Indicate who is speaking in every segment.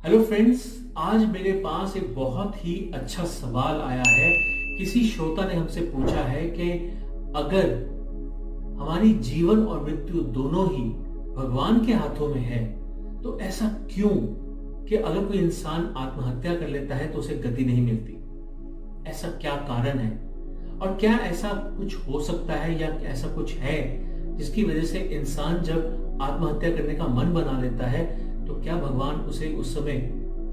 Speaker 1: Hello friends, आज मेरे पास एक बहुत ही अच्छा सवाल आया है। किसी श्रोता ने हमसे पूछा है कि अगर हमारी जीवन और मृत्यु दोनों ही भगवान के हाथों में है तो ऐसा क्यों कि अगर कोई इंसान आत्महत्या कर लेता है तो उसे गति नहीं मिलती। ऐसा क्या कारण है और क्या ऐसा कुछ हो सकता है या ऐसा कुछ है जिसकी वजह से इंसान जब आत्महत्या करने का मन बना लेता है तो क्या भगवान उसे उस समय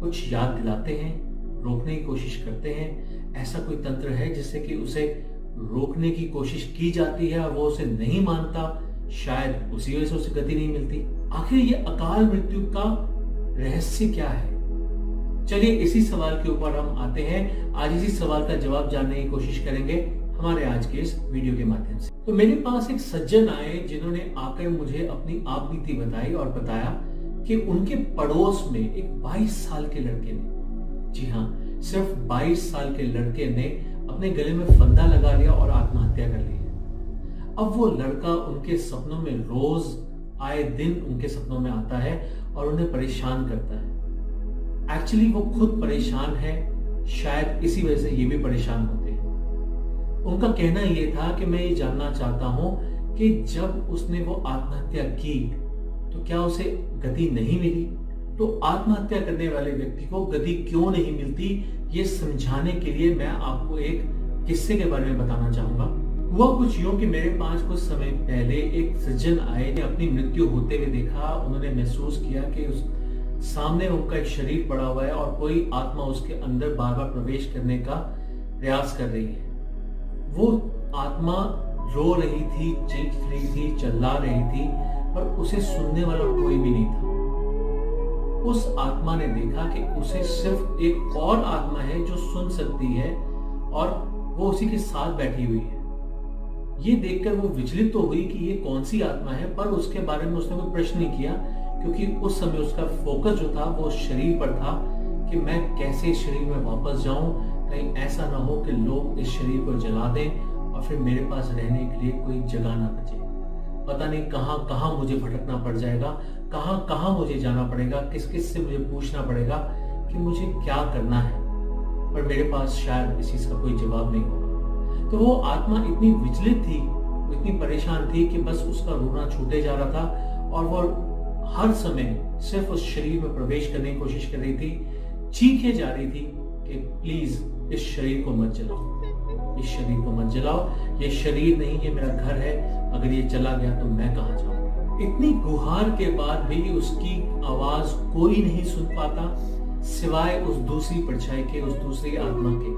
Speaker 1: कुछ याद दिलाते हैं, रोकने की कोशिश करते हैं? ऐसा कोई तंत्र है जिससे कि उसे रोकने की कोशिश की जाती है और वो उसे नहीं मानता, शायद उसी वजह से उसे गति नहीं मिलती। आखिर ये अकाल मृत्यु का रहस्य क्या है? चलिए इसी सवाल के ऊपर हम आते हैं। आज इसी सवाल का जवाब जानने की कोशिश करेंगे हमारे आज के इस वीडियो के माध्यम से। तो मेरे पास एक सज्जन आए जिन्होंने आकर मुझे अपनी आप बीती बताई और बताया कि उनके पड़ोस में एक 22 साल के लड़के ने, जी हाँ, सिर्फ 22 साल के लड़के ने अपने गले में फंदा लगा लिया और आत्महत्या कर ली है। अब वो लड़का उनके सपनों में रोज आए दिन उनके सपनों में आता है और उन्हें परेशान करता है। एक्चुअली वो खुद परेशान है, शायद इसी वजह से ये भी परेशान होते हैं। उनका कहना ये था कि मैं ये जानना चाहता हूं कि जब उसने वो आत्महत्या की तो क्या उसे गति नहीं मिली? तो आत्महत्या करने वाले व्यक्ति को गति क्यों नहीं मिलती, ये समझाने के लिए मैं आपको एक किस्से के बारे में बताना चाहूंगा। हुआ कुछ यूं कि मेरे पास कुछ समय पहले एक सज्जन आए ने अपनी मृत्यु होते हुए देखा। उन्होंने महसूस किया कि उस सामने उनका एक शरीर पड़ा हुआ है और कोई आत्मा उसके अंदर बार बार प्रवेश करने का प्रयास कर रही है। वो आत्मा रो रही थी, चीख रही थी, चिल्ला रही थी, पर उसे सुनने वाला कोई भी नहीं था। उस आत्मा ने देखा कि उसे सिर्फ एक और आत्मा है जो सुन सकती है और वो उसी के साथ बैठी हुई है। ये देखकर वो विचलित तो हुई कि ये कौन सी आत्मा है, पर उसके बारे में उसने कोई प्रश्न नहीं किया क्योंकि उस समय उसका फोकस जो था वो शरीर पर था कि मैं कैसे इस शरीर में वापस जाऊं, कहीं ऐसा ना हो कि लोग इस शरीर को जला दें और फिर मेरे पास रहने के लिए कोई जगह ना बचे। पता नहीं कहां कहां मुझे भटकना पड़ जाएगा, कहां कहां मुझे जाना पड़ेगा, किस किस से मुझे पूछना पड़ेगा कि मुझे क्या करना है, पर मेरे पास शायद इस चीज का कोई जवाब नहीं होगा। तो वो आत्मा इतनी विचलित थी, इतनी परेशान थी कि बस उसका रोना छूटे जा रहा था और वो हर समय सिर्फ उस शरीर में प्रवेश करने की कोशिश कर रही थी, चीखे जा रही थी कि प्लीज इस शरीर को मत जलाओ, इस शरीर को मत जलाओ, ये शरीर नहीं, ये मेरा घर है, अगर ये चला गया तो मैं कहां जाऊं। इतनी गुहार के बाद भी उसकी आवाज कोई नहीं सुन पाता सिवाय उस दूसरी परछाई के, उस दूसरी आत्मा के,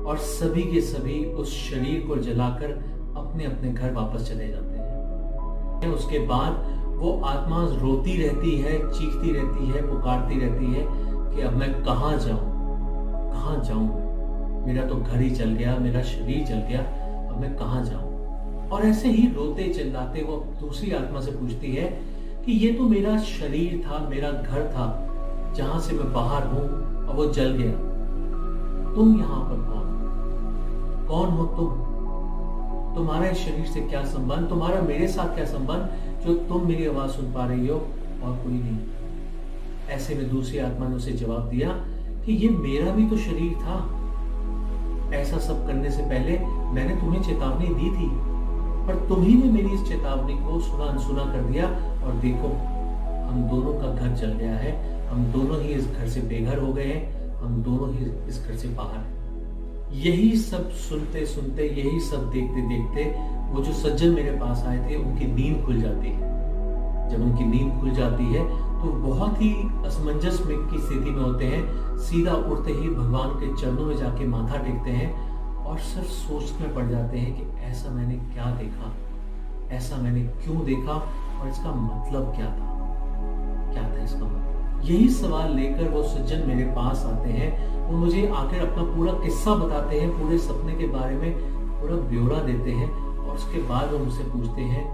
Speaker 1: और सभी के सभी उस शरीर को जलाकर अपने अपने घर वापस चले जाते हैं। उसके बाद वो आत्मा रोती रहती है, चीखती रहती है, पुकारती रहती है कि अब मैं कहां जाऊं, कहां जाऊं, मेरा तो घर ही जल गया, मेरा शरीर जल गया, अब मैं कहां जाऊं। और ऐसे ही रोते चिल्लाते वो दूसरी आत्मा से पूछती है कि ये तो मेरा शरीर था, मेरा घर था, जहां से मैं बाहर हूं और वो जल गया। तुम यहां पर कौन हो तुम? तुम्हारा इस शरीर से क्या संबंध, तुम्हारा मेरे साथ क्या संबंध जो तुम मेरी आवाज सुन पा रही हो और कोई नहीं? ऐसे में दूसरी आत्मा ने उसे जवाब दिया कि ये मेरा भी तो शरीर था, ऐसा सब करने से पहले मैंने तुम्हें चेतावनी दी थी, पर तुम्ही ने मेरी इस चेतावनी को सुना अनसुना कर दिया और देखो हम दोनों का घर जल गया है, हम दोनों ही इस घर से बेघर हो गए हैं, हम दोनों ही इस घर से बाहर हैं। यही सब सुनते सुनते, यही सब देखते देखते वो जो सज्जन मेरे पास आए थे उनकी नींद खुल जाती है। जब उनकी नींद खुल जाती है तो बहुत ही असमंजस में की स्थिति में होते हैं। सीधा उठते ही भगवान के चरणों में जाके माथा टेकते हैं और सिर्फ सोचने में पड़ जाते हैं कि ऐसा मैंने क्या देखा, ऐसा मैंने क्यों देखा और इसका मतलब क्या था, क्या था इसका मतलब। यही सवाल लेकर वो सज्जन मेरे पास आते हैं, वो मुझे आकर अपना पूरा किस्सा बताते हैं, पूरे सपने के बारे में पूरा ब्यौरा देते हैं और उसके बाद वो मुझसे पूछते हैं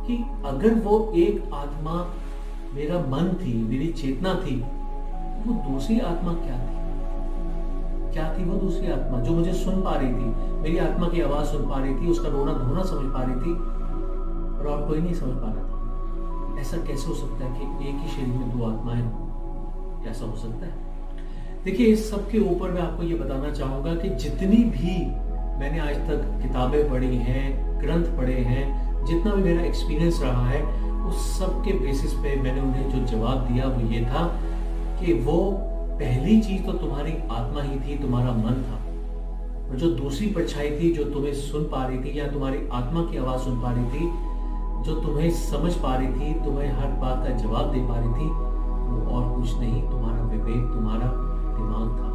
Speaker 1: कि अगर वो एक आत्मा मेरा मन थी, मेरी चेतना थी, वो दूसरी आत्मा क्या थी? क्या थी वो दूसरी आत्मा जो मुझे सुन पा रही थी, मेरी आत्मा की आवाज सुन पा रही थी, उसका रोना धोना समझ पा रही थी और कोई नहीं समझ पा रहा था? ऐसा कैसे हो सकता है कि एक ही शरीर में दो आत्माएं हो? क्या ऐसा हो सकता है? देखिए, इस सब के ऊपर मैं आपको ये बताना चाहूंगा कि जितनी भी मैंने आज तक किताबें पढ़ी हैं, ग्रंथ पढ़े हैं, जितना भी मेरा एक्सपीरियंस रहा है, उस सब के बेसिस पे मैंने उन्हें जो जवाब दिया वो ये था कि वो पहली चीज तो तुम्हारी आत्मा ही थी, तुम्हारा मन था, और जो दूसरी परछाई थी जो तुम्हें सुन पा रही थी या तुम्हारी आत्मा की आवाज सुन पा रही थी, जो तुम्हें समझ पा रही थी, तुम्हें हर बात का जवाब दे पा रही थी, वो और कुछ नहीं, तुम्हारा विवेक, तुम्हारा दिमाग था।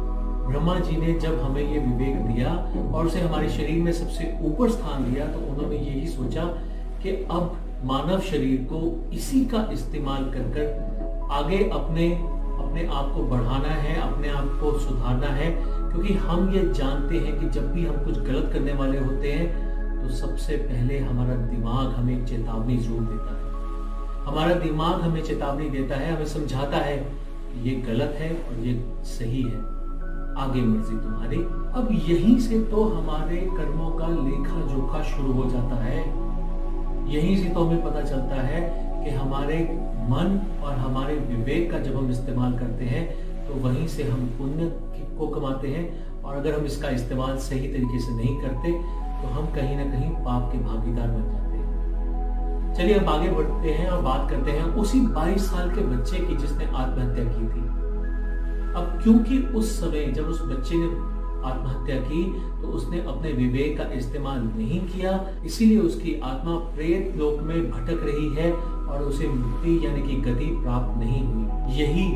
Speaker 1: ब्रह्मा जी ने जब हमें ये विवेक दिया और उसे हमारे शरीर में सबसे ऊपर स्थान दिया, तो उन्होंने यही सोचा कि अब मानव शरीर को इसी का इस्तेमाल कर कर आगे अपने आप को बढ़ाना है, अपने आप को सुधारना है, क्योंकि हम ये जानते हैं कि जब भी हम कुछ गलत करने वाले होते हैं तो सबसे पहले हमारा दिमाग हमें चेतावनी जरूर देता है। हमारा दिमाग हमें चेतावनी देता है, हमें समझाता है कि ये गलत है और ये सही है, आगे मर्जी तुम्हारी। अब यहीं से तो हमारे कर्मों का लेखा जोखा शुरू हो जाता है। यहीं से तो हमें पता चलता है कि हमारे मन और हमारे विवेक का जब हम इस्तेमाल करते हैं तो वहीं से हम पुण्य को कमाते हैं, और अगर हम इसका इस्तेमाल सही तरीके से नहीं करते तो हम कहीं ना कहीं पाप के भागीदार बन जाते हैं। चलिए अब आगे बढ़ते हैं और बात करते हैं उसी 22 साल के बच्चे की जिसने आत्महत्या की थी। अब क्योंकि उस समय जब उस बच्चे ने आत्महत्या की तो उसने अपने विवेक का इस्तेमाल नहीं किया, इसीलिए उसकी आत्मा प्रेत लोक में भटक रही है और उसे मुक्ति यानी कि गति प्राप्त नहीं हुई। यही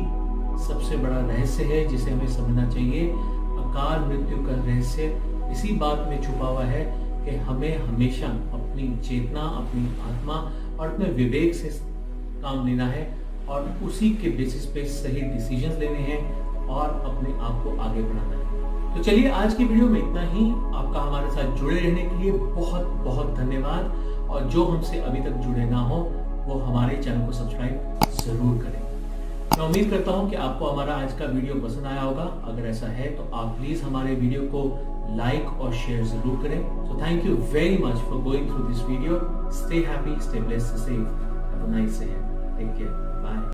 Speaker 1: सबसे बड़ा रहस्य है जिसे हमें समझना चाहिए। अकाल मृत्यु का रहस्य इसी बात में छुपा हुआ है कि हमें हमेशा अपनी चेतना, अपनी आत्मा और अपने विवेक से काम लेना है और उसी के बेसिस पे सही डिसीजंस लेने हैं और अपने आप को आगे बढ़ाना है। तो चलिए आज की वीडियो में इतना ही। आपका हमारे साथ जुड़े रहने के लिए बहुत बहुत धन्यवाद, और जो हमसे अभी तक जुड़े ना हो वो हमारे चैनल को सब्सक्राइब जरूर करें। मैं उम्मीद करता हूं कि आपको हमारा आज का वीडियो पसंद आया होगा। अगर ऐसा है तो आप प्लीज हमारे वीडियो को लाइक और शेयर जरूर करें। So thank you very much for going through this video. Stay happy, stay blessed, stay safe, have a nice day, take care.